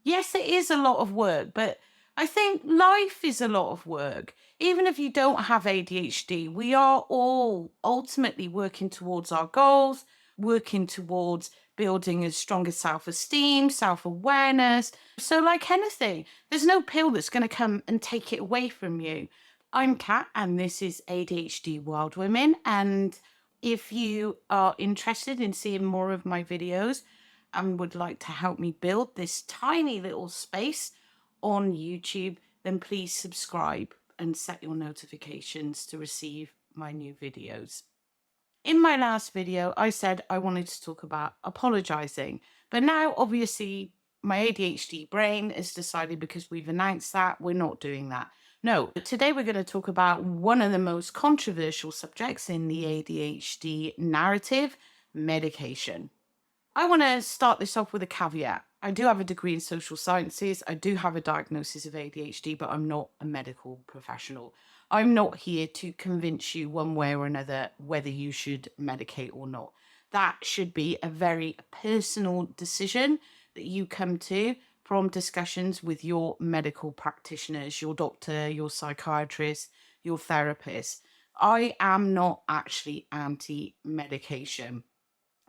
Yes, it is a lot of work, but I think life is a lot of work. Even if you don't have ADHD, we are all ultimately working towards our goals, working towards building a stronger self esteem, self awareness. So, like anything, there's no pill that's going to come and take it away from you. I'm Kat, and this is ADHD Wild Women. And if you are interested in seeing more of my videos, and would like to help me build this tiny little space on YouTube, then please subscribe and set your notifications to receive my new videos. In my last video, I said I wanted to talk about apologizing, but now obviously my ADHD brain has decided, because we've announced that, we're not doing that. No, today we're going to talk about one of the most controversial subjects in the ADHD narrative: medication. I want to start this off with a caveat. I do have a degree in social sciences. I do have a diagnosis of ADHD, but I'm not a medical professional. I'm not here to convince you one way or another whether you should medicate or not. That should be a very personal decision that you come to from discussions with your medical practitioners, your doctor, your psychiatrist, your therapist. I am not actually anti-medication.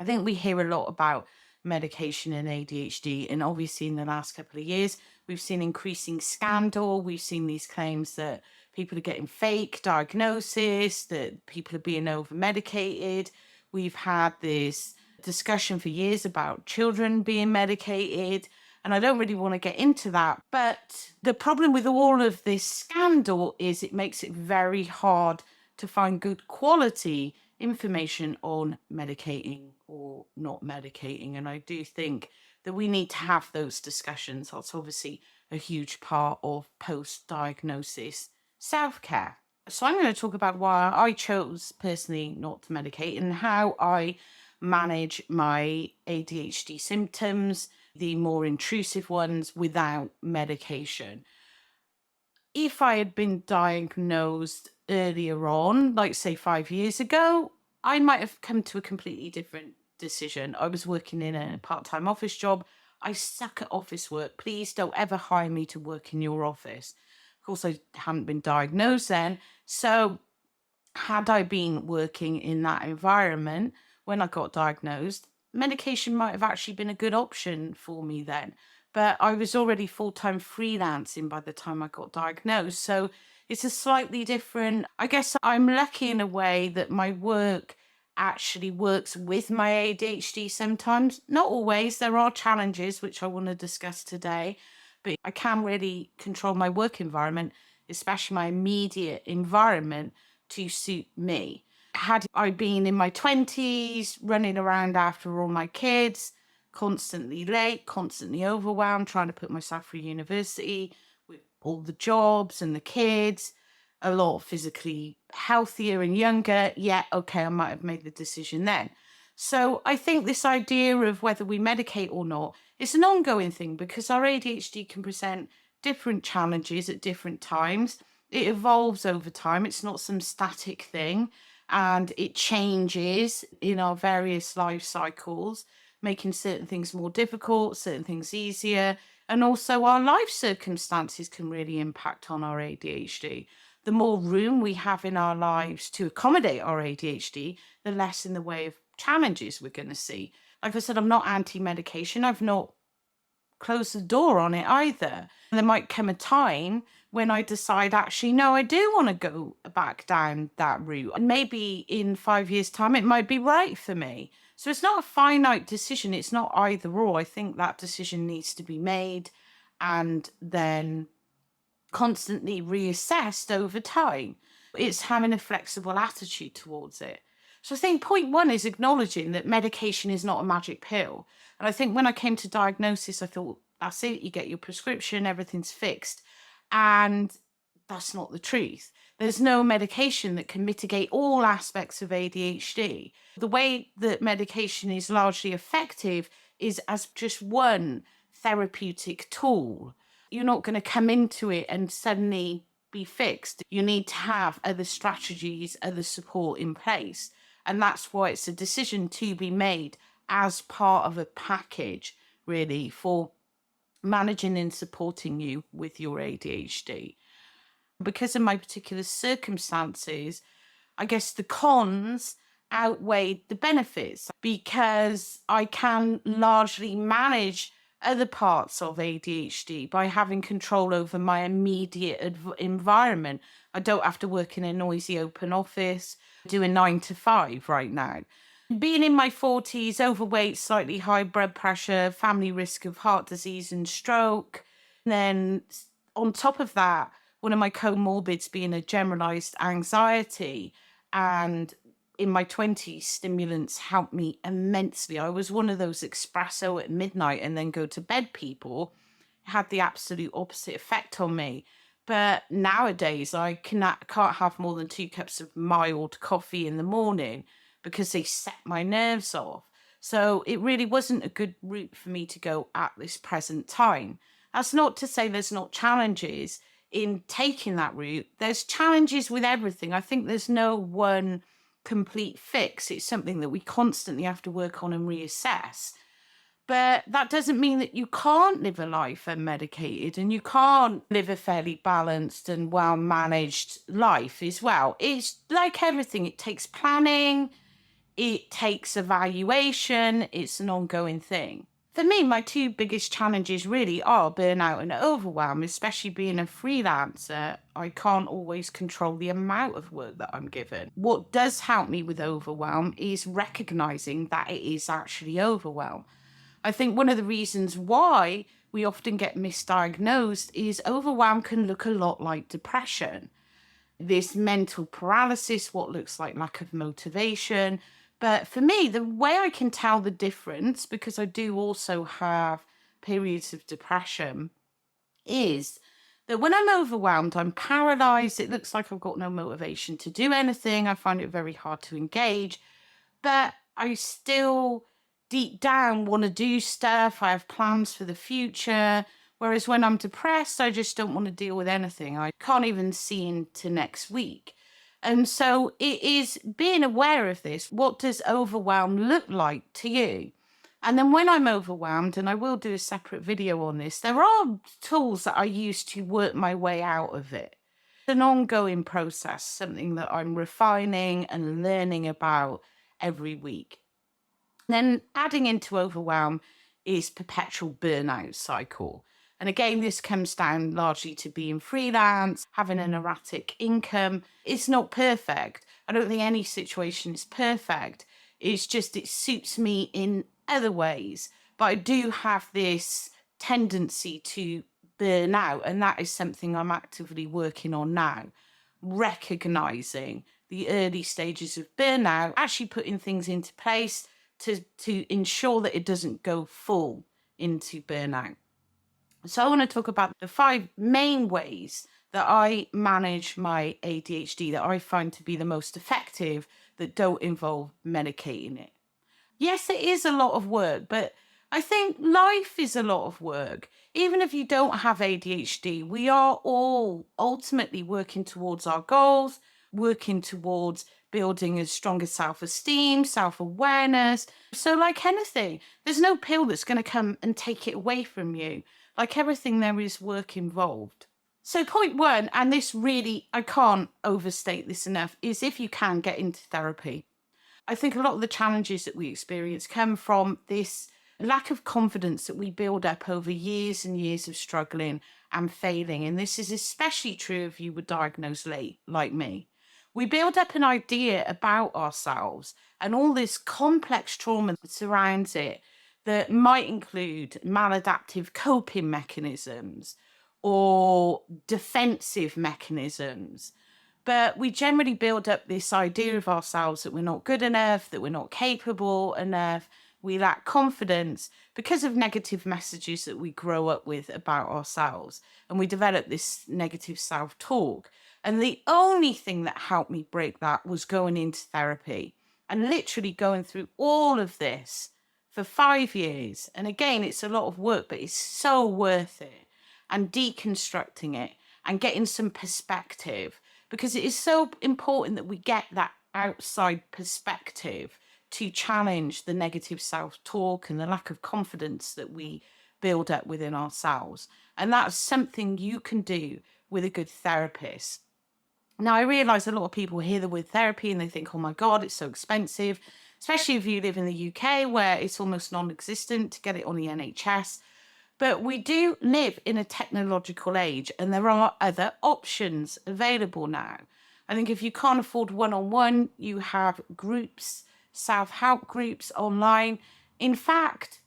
I think we hear a lot about medication and ADHD, and obviously in the last couple of years, we've seen increasing scandal. We've seen these claims that people are getting fake diagnosis, that people are being over medicated. We've had this discussion for years about children being medicated, and I don't really want to get into that. But the problem with all of this scandal is it makes it very hard to find good quality information on medicating or not medicating. And I do think that we need to have those discussions. That's obviously a huge part of post-diagnosis self-care. So I'm going to talk about why I chose personally not to medicate and how I manage my ADHD symptoms, the more intrusive ones, without medication. If I had been diagnosed earlier on, like say 5 years ago, I might have come to a completely different decision. I was working in a part-time office job. I suck at office work. Please don't ever hire me to work in your office. Of course, I hadn't been diagnosed then. So had I been working in that environment when I got diagnosed, medication might have actually been a good option for me then. But I was already full-time freelancing by the time I got diagnosed. So it's a slightly different, I guess I'm lucky in a way that my work actually works with my ADHD sometimes. Not always. There are challenges, which I want to discuss today, but I can really control my work environment, especially my immediate environment, to suit me. Had I been in my 20s, running around after all my kids, constantly late, constantly overwhelmed, trying to put myself through university with all the jobs and the kids, a lot physically healthier and younger, yeah, okay, I might have made the decision then. So I think this idea of whether we medicate or not is an ongoing thing, because our ADHD can present different challenges at different times. It evolves over time. It's not some static thing, and it changes in our various life cycles, making certain things more difficult, certain things easier. And also our life circumstances can really impact on our ADHD. The more room we have in our lives to accommodate our ADHD, the less in the way of challenges we're going to see. Like I said, I'm not anti-medication. I've not closed the door on it either. There might come a time when I decide, actually, no, I do want to go back down that route. And maybe in 5 years' time, it might be right for me. So it's not a finite decision. It's not either or. I think that decision needs to be made and then constantly reassessed over time. It's having a flexible attitude towards it. So I think point one is acknowledging that medication is not a magic pill. And I think when I came to diagnosis, I thought, that's it, you get your prescription, everything's fixed. And that's not the truth. There's no medication that can mitigate all aspects of ADHD. The way that medication is largely effective is as just one therapeutic tool. You're not going to come into it and suddenly be fixed. You need to have other strategies, other support in place. And that's why it's a decision to be made as part of a package, really, for managing and supporting you with your ADHD. Because of my particular circumstances, I guess the cons outweighed the benefits because I can largely manage other parts of ADHD by having control over my immediate environment. I don't have to work in a noisy open office, do a 9 to 5 right now. Being in my 40s, overweight, slightly high blood pressure, family risk of heart disease and stroke. And then on top of that, one of my comorbids being a generalized anxiety. And in my 20s, stimulants helped me immensely. I was one of those espresso at midnight and then go to bed people. It had the absolute opposite effect on me. But nowadays, can't have more than 2 cups of mild coffee in the morning because they set my nerves off. So it really wasn't a good route for me to go at this present time. That's not to say there's not challenges in taking that route. There's challenges with everything. I think there's no one complete fix. It's something that we constantly have to work on and reassess. But that doesn't mean that you can't live a life unmedicated and you can't live a fairly balanced and well managed life as well. It's like everything, it takes planning, it takes evaluation, it's an ongoing thing. For me, my two biggest challenges really are burnout and overwhelm, especially being a freelancer. I can't always control the amount of work that I'm given. What does help me with overwhelm is recognizing that it is actually overwhelm. I think one of the reasons why we often get misdiagnosed is overwhelm can look a lot like depression. This mental paralysis, what looks like lack of motivation. But for me, the way I can tell the difference, because I do also have periods of depression, is that when I'm overwhelmed, I'm paralyzed. It looks like I've got no motivation to do anything. I find it very hard to engage, but I still deep down want to do stuff. I have plans for the future. Whereas when I'm depressed, I just don't want to deal with anything. I can't even see into next week. And so it is being aware of this. What does overwhelm look like to you? And then when I'm overwhelmed, and I will do a separate video on this, there are tools that I use to work my way out of it. It's an ongoing process, something that I'm refining and learning about every week. Then adding into overwhelm is perpetual burnout cycle. And again, this comes down largely to being freelance, having an erratic income. It's not perfect. I don't think any situation is perfect. It's just it suits me in other ways. But I do have this tendency to burn out, and that is something I'm actively working on now. Recognizing the early stages of burnout, actually putting things into place to ensure that it doesn't go full into burnout. So I want to talk about the 5 main ways that I manage my ADHD that I find to be the most effective that don't involve medicating it. Yes, it is a lot of work, but I think life is a lot of work. Even if you don't have ADHD, we are all ultimately working towards our goals, working towards building a stronger self-esteem, self-awareness. So like anything, there's no pill that's going to come and take it away from you. Like everything, there is work involved. So point 1, and this really, I can't overstate this enough, is if you can get into therapy. I think a lot of the challenges that we experience come from this lack of confidence that we build up over years and years of struggling and failing. And this is especially true if you were diagnosed late, like me. We build up an idea about ourselves and all this complex trauma that surrounds it that might include maladaptive coping mechanisms or defensive mechanisms. But we generally build up this idea of ourselves that we're not good enough, that we're not capable enough. We lack confidence because of negative messages that we grow up with about ourselves. And we develop this negative self-talk. And the only thing that helped me break that was going into therapy and literally going through all of this for 5 years. And again, it's a lot of work, but it's so worth it. And deconstructing it and getting some perspective, because it is so important that we get that outside perspective to challenge the negative self-talk and the lack of confidence that we build up within ourselves. And that's something you can do with a good therapist. Now, I realise a lot of people hear the word therapy and they think, oh my God, it's so expensive, especially if you live in the UK where it's almost non-existent to get it on the NHS. But we do live in a technological age and there are other options available now. I think if you can't afford one-on-one, you have groups, self-help groups online. In fact,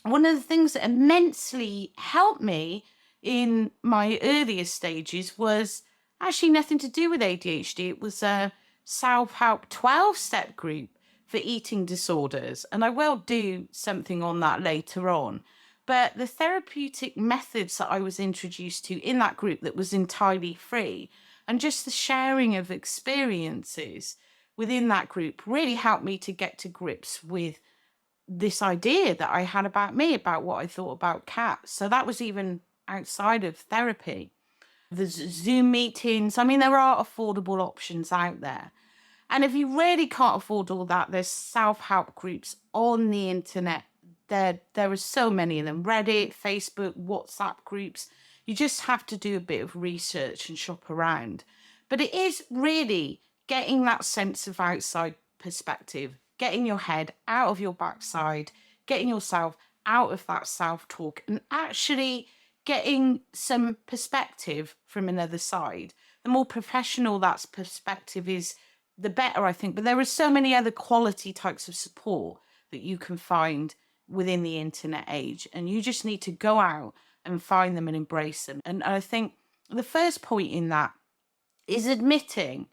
one of the things that immensely helped me in my earlier stages was actually nothing to do with ADHD. It was a self-help 12-step group for eating disorders. And I will do something on that later on. But the therapeutic methods that I was introduced to in that group that was entirely free and just the sharing of experiences within that group really helped me to get to grips with this idea that I had about me, about what I thought about cats. So that was even outside of therapy. The Zoom meetings, I mean, there are affordable options out there. And if you really can't afford all that, there's self-help groups on the internet. There are so many of them. Reddit, Facebook, WhatsApp groups. You just have to do a bit of research and shop around. But it is really getting that sense of outside perspective, getting your head out of your backside, getting yourself out of that self-talk and actually getting some perspective from another side. The more professional that perspective is, the better, I think. But there are so many other quality types of support that you can find within the internet age, and you just need to go out and find them and embrace them. And I think the first point in that is admitting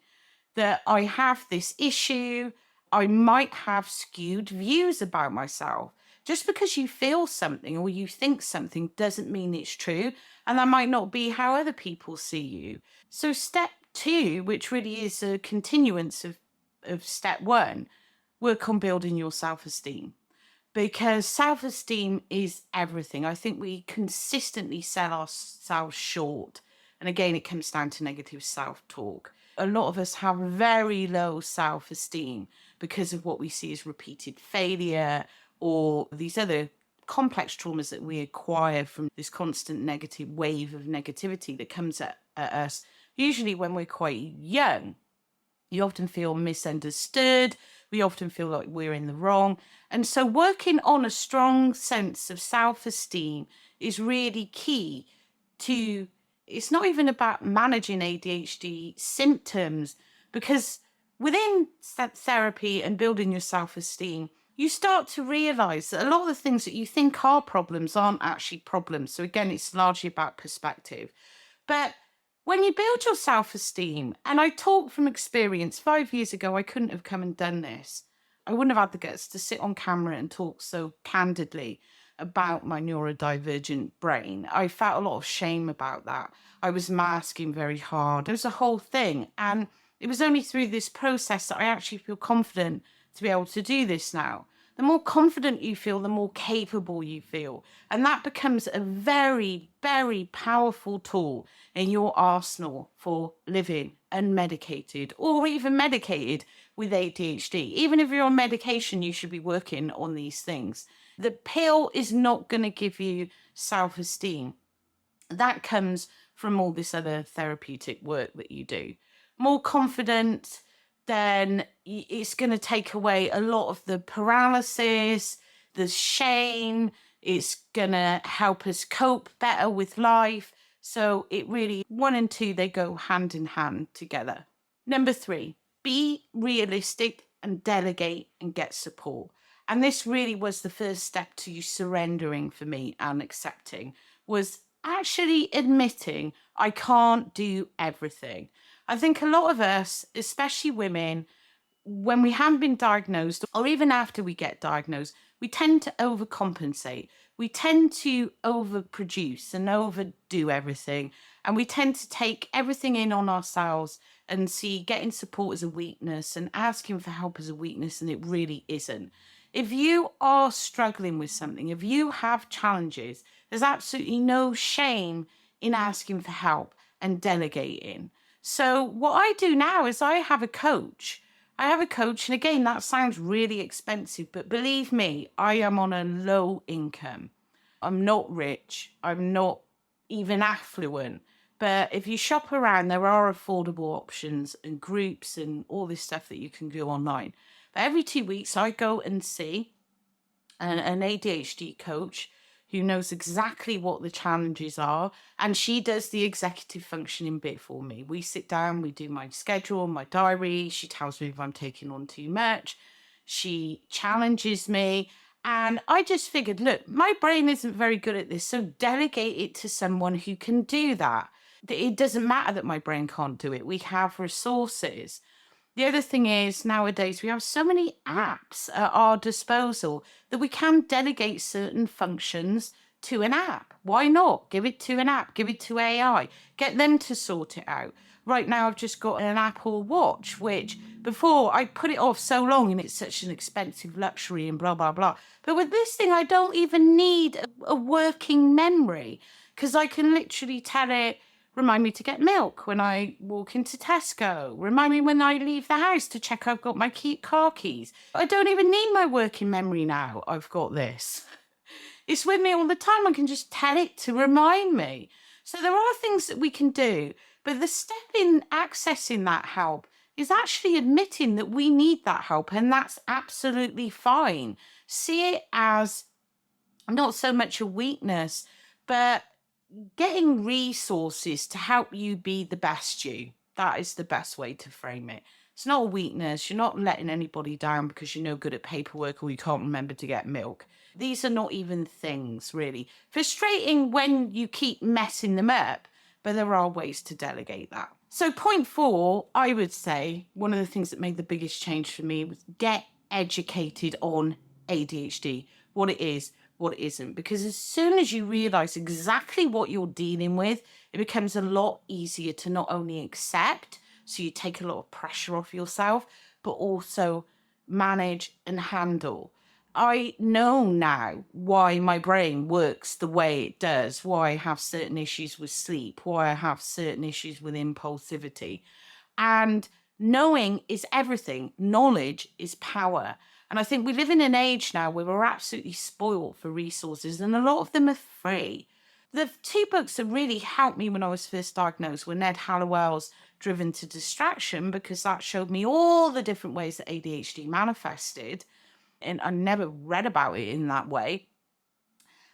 that I have this issue. I might have skewed views about myself. Just because you feel something or you think something doesn't mean it's true, and that might not be how other people see you. So step 2, which really is a continuance of step 1, work on building your self-esteem. Because self-esteem is everything. I think we consistently sell ourselves short. And again, it comes down to negative self-talk. A lot of us have very low self-esteem because of what we see as repeated failure or these other complex traumas that we acquire from this constant negative wave of negativity that comes at us, usually when we're quite young. You often feel misunderstood. We often feel like we're in the wrong. And so working on a strong sense of self-esteem is really key to, it's not even about managing ADHD symptoms, because within therapy and building your self-esteem, you start to realize that a lot of the things that you think are problems aren't actually problems. So again, it's largely about perspective. But when you build your self-esteem, and I talk from experience, 5 years ago, I couldn't have come and done this. I wouldn't have had the guts to sit on camera and talk so candidly about my neurodivergent brain. I felt a lot of shame about that. I was masking very hard. It was a whole thing. And it was only through this process that I actually feel confident to be able to do this now. The more confident you feel, the more capable you feel. And that becomes a very, very powerful tool in your arsenal for living unmedicated or even medicated with ADHD. Even if you're on medication, you should be working on these things. The pill is not going to give you self-esteem. That comes from all this other therapeutic work that you do. More confident, then it's going to take away a lot of the paralysis, the shame. It's going to help us cope better with life. So it really, 1 and 2, they go hand in hand together. Number 3, be realistic and delegate and get support. And this really was the first step to you surrendering for me and accepting, was actually admitting I can't do everything. I think a lot of us, especially women, when we haven't been diagnosed or even after we get diagnosed, we tend to overcompensate. We tend to overproduce and overdo everything. And we tend to take everything in on ourselves and see getting support as a weakness and asking for help as a weakness, and it really isn't. If you are struggling with something, if you have challenges, there's absolutely no shame in asking for help and delegating. So what I do now is I have a coach. And again, that sounds really expensive, but believe me, I am on a low income. I'm not rich. I'm not even affluent. But if you shop around, there are affordable options and groups and all this stuff that you can do online. But every 2 weeks, I go and see an ADHD coach who knows exactly what the challenges are. And she does the executive functioning bit for me. We sit down, we do my schedule, my diary. She tells me if I'm taking on too much. She challenges me. And I just figured, look, my brain isn't very good at this. So delegate it to someone who can do that. It doesn't matter that my brain can't do it. We have resources. The other thing is nowadays we have so many apps at our disposal that we can delegate certain functions to an app. Why not? Give it to an app, give it to AI, get them to sort it out. Right now, I've just got an Apple Watch, which before I put it off so long and it's such an expensive luxury and blah, blah, blah. But with this thing, I don't even need a working memory because I can literally tell it, remind me to get milk when I walk into Tesco. Remind me when I leave the house to check I've got my car keys. I don't even need my working memory now. I've got this. It's with me all the time. I can just tell it to remind me. So there are things that we can do, but the step in accessing that help is actually admitting that we need that help, and that's absolutely fine. See it as not so much a weakness, but getting resources to help you be the best you. That is the best way to frame it. It's not a weakness. You're not letting anybody down because you're no good at paperwork or you can't remember to get milk. These are not even things, really. Frustrating when you keep messing them up, but there are ways to delegate that. So point 4, I would say, one of the things that made the biggest change for me was get educated on ADHD, what it is, what it isn't. Because as soon as you realize exactly what you're dealing with, it becomes a lot easier to not only accept, so you take a lot of pressure off yourself, but also manage and handle. I know now why my brain works the way it does, why I have certain issues with sleep, why I have certain issues with impulsivity. And knowing is everything. Knowledge is power. And I think we live in an age now where we're absolutely spoiled for resources, and a lot of them are free. The 2 books that really helped me when I was first diagnosed were Ned Hallowell's Driven to Distraction, because that showed me all the different ways that ADHD manifested. And I never read about it in that way.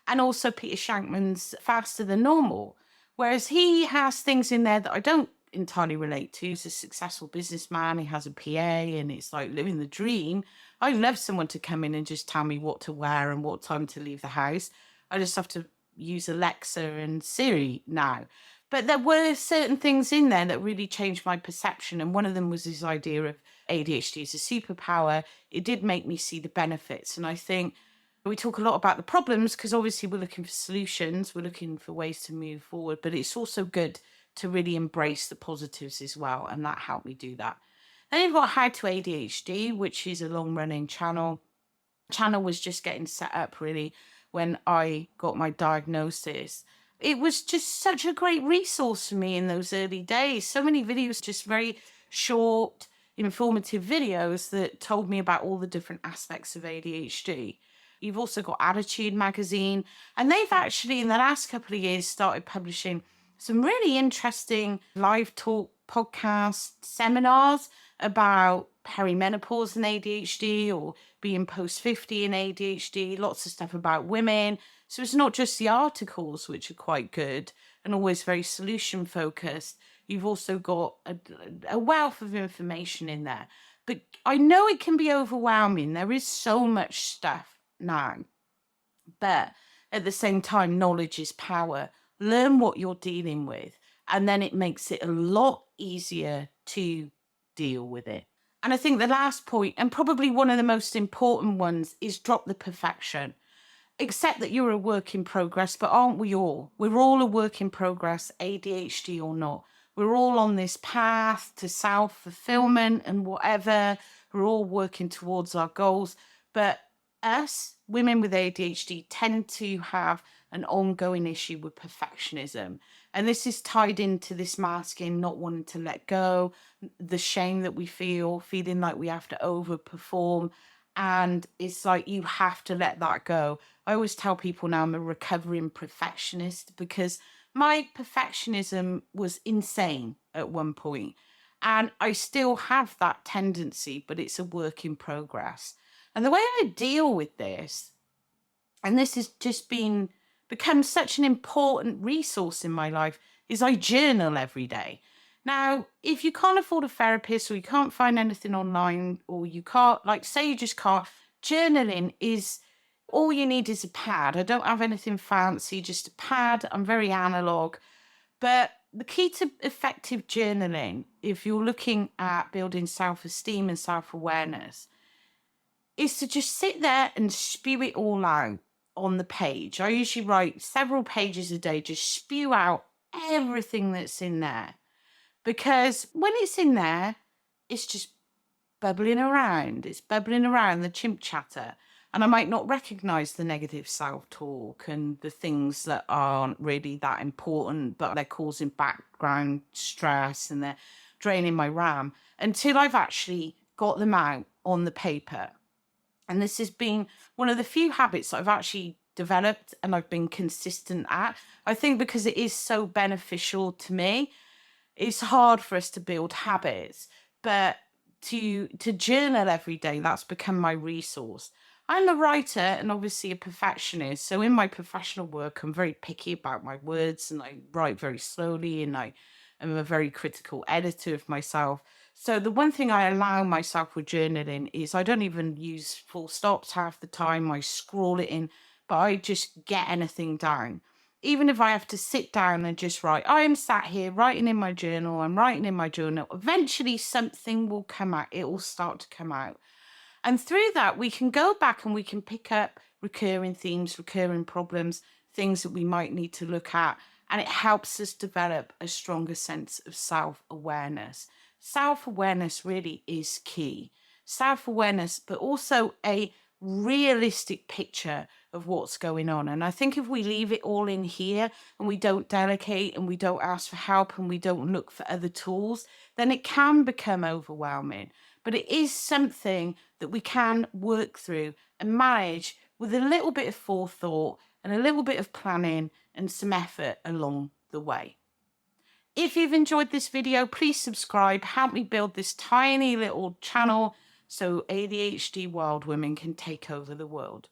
And also Peter Shankman's Faster Than Normal, whereas he has things in there that I don't entirely relate to. He's a successful businessman, he has a PA, and it's like living the dream. I love someone to come in and just tell me what to wear and what time to leave the house. I just have to use Alexa and Siri now. But there were certain things in there that really changed my perception. And one of them was this idea of ADHD as a superpower. It did make me see the benefits. And I think we talk a lot about the problems because obviously we're looking for solutions, we're looking for ways to move forward, but it's also good to really embrace the positives as well. And that helped me do that. Then you've got How to ADHD, which is a long running channel. Channel was just getting set up really when I got my diagnosis. It was just such a great resource for me in those early days. So many videos, just very short, informative videos that told me about all the different aspects of ADHD. You've also got Attitude magazine, and they've actually in the last couple of years started publishing some really interesting live talk podcast seminars about perimenopause and ADHD, or being post 50 in ADHD, lots of stuff about women. So it's not just the articles, which are quite good and always very solution focused. You've also got a wealth of information in there. But I know it can be overwhelming. There is so much stuff now. But at the same time, knowledge is power. Learn what you're dealing with, and then it makes it a lot easier to deal with it. And I think the last point, and probably one of the most important ones, is drop the perfection. Accept that you're a work in progress, but aren't we all? We're all a work in progress, ADHD or not. We're all on this path to self-fulfillment and whatever. We're all working towards our goals. But us, women with ADHD, tend to have an ongoing issue with perfectionism. And this is tied into this masking, not wanting to let go, the shame that we feel, feeling like we have to overperform. And it's like you have to let that go. I always tell people now I'm a recovering perfectionist because my perfectionism was insane at one point. And I still have that tendency, but it's a work in progress. And the way I deal with this, and this has just become such an important resource in my life, is I journal every day. Now, if you can't afford a therapist or you can't find anything online or you can't, like, say you just can't, journaling is all you need is a pad. I don't have anything fancy, just a pad. I'm very analog. But the key to effective journaling, if you're looking at building self esteem and self awareness, is to just sit there and spew it all out on the page. I usually write several pages a day, just spew out everything that's in there. Because when it's in there, it's just bubbling around. It's bubbling around the chimp chatter. And I might not recognize the negative self talk and the things that aren't really that important, but they're causing background stress and they're draining my RAM until I've actually got them out on the paper. And this has been one of the few habits that I've actually developed and I've been consistent at. I think because it is so beneficial to me, it's hard for us to build habits, but to journal every day, that's become my resource. I'm a writer and obviously a perfectionist. So in my professional work, I'm very picky about my words and I write very slowly and I am a very critical editor of myself. So the one thing I allow myself with journaling is I don't even use full stops half the time. I scroll it in, but I just get anything down. Even if I have to sit down and just write, I am sat here writing in my journal, I'm writing in my journal. Eventually something will come out. It will start to come out. And through that, we can go back and we can pick up recurring themes, recurring problems, things that we might need to look at. And it helps us develop a stronger sense of self-awareness. Self-awareness really is key. Self-awareness, but also a realistic picture of what's going on. And I think if we leave it all in here and we don't delegate and we don't ask for help and we don't look for other tools, then it can become overwhelming. But it is something that we can work through and manage with a little bit of forethought and a little bit of planning and some effort along the way. If you've enjoyed this video, please subscribe. Help me build this tiny little channel so ADHD wild women can take over the world.